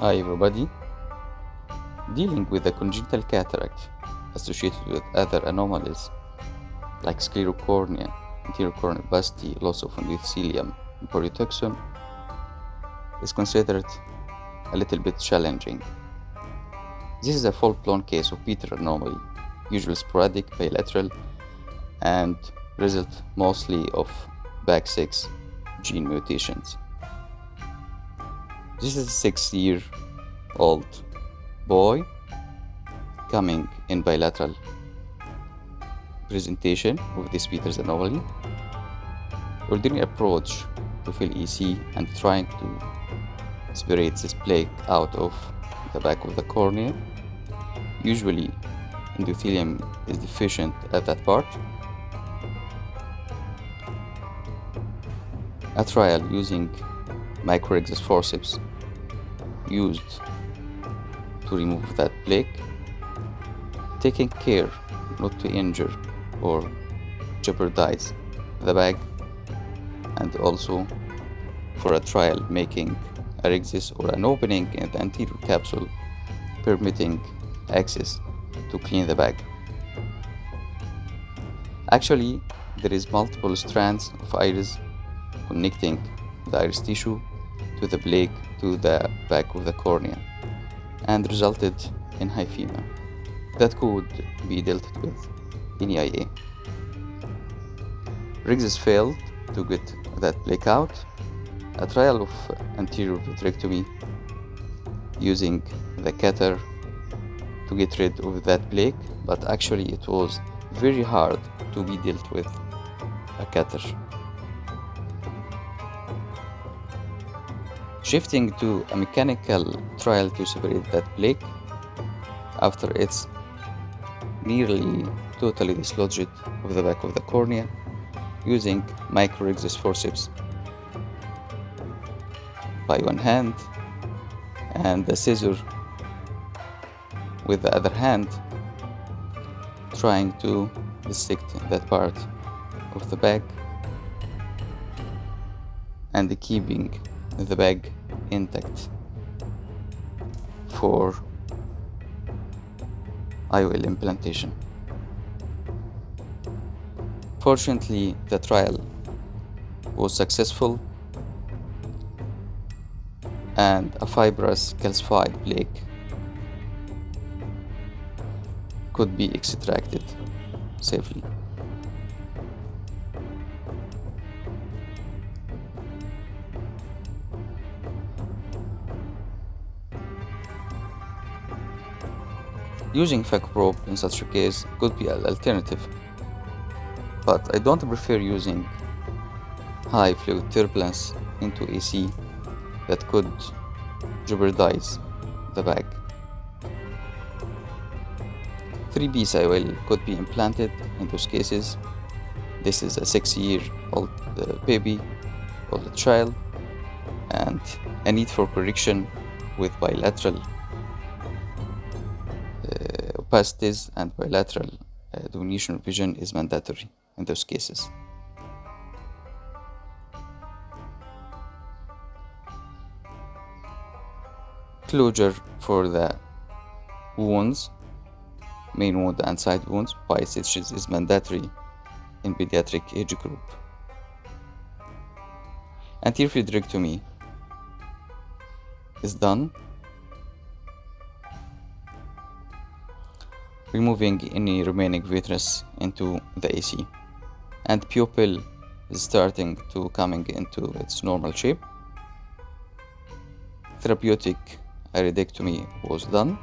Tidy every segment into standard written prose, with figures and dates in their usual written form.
Hi everybody. Dealing with a congenital cataract associated with other anomalies like sclerocornea, anterior corneal opacity, loss of endothelium, and periotoxin is considered a little bit challenging. This is a full-blown case of Peter anomaly, usually sporadic, bilateral, and result mostly of BAC6 gene mutations. This is a 6-year-old boy coming in bilateral presentation with this Peters anomaly. Ordinary approach to fill EC and trying to separate this plaque out of the back of the cornea. Usually endothelium is deficient at that part. A trial using microexis forceps used to remove that plaque, taking care not to injure or jeopardize the bag, and also for a trial making a rexis or an opening in the anterior capsule permitting access to clean the bag. Actually, there is multiple strands of iris connecting the iris tissue to the plaque to the back of the cornea and resulted in hyphema that could be dealt with in EIA. Rexis failed to get that plaque out. A trial of anterior vitrectomy using the catheter to get rid of that plaque, but actually it was very hard to be dealt with a catheter. Shifting to a mechanical trial to separate that plaque after it's nearly totally dislodged of the back of the cornea using microexis forceps by one hand and the scissor with the other hand, trying to dissect that part of the bag and keeping the bag intact for IOL implantation. Fortunately, the trial was successful and a fibrous calcified plaque could be extracted safely. Using phaco probe in such a case could be an alternative, but I don't prefer using high fluid turbulence into AC that could jeopardize the bag. 3-piece IOL could be implanted in those cases. This is a 6-year-old baby or the child, and a need for correction with bilateral opacities and bilateral domination of vision is mandatory in those cases. Closure for the wounds, main wound and side wounds by stitches is mandatory in pediatric age group. Anterior iredectomy is done, removing any remaining vitreous into the AC, and pupil is starting to coming into its normal shape. Therapeutic iredectomy was done,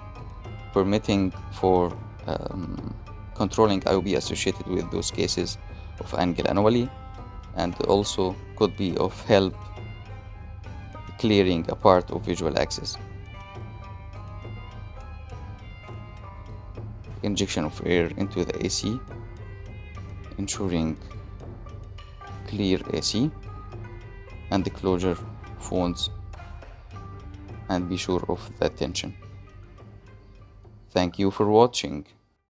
permitting for controlling IOP associated with those cases of angle anomaly, and also could be of help clearing a part of visual axis. Injection of air into the AC, ensuring clear AC, and the closure of wounds, and be sure of the tension. Thank you for watching.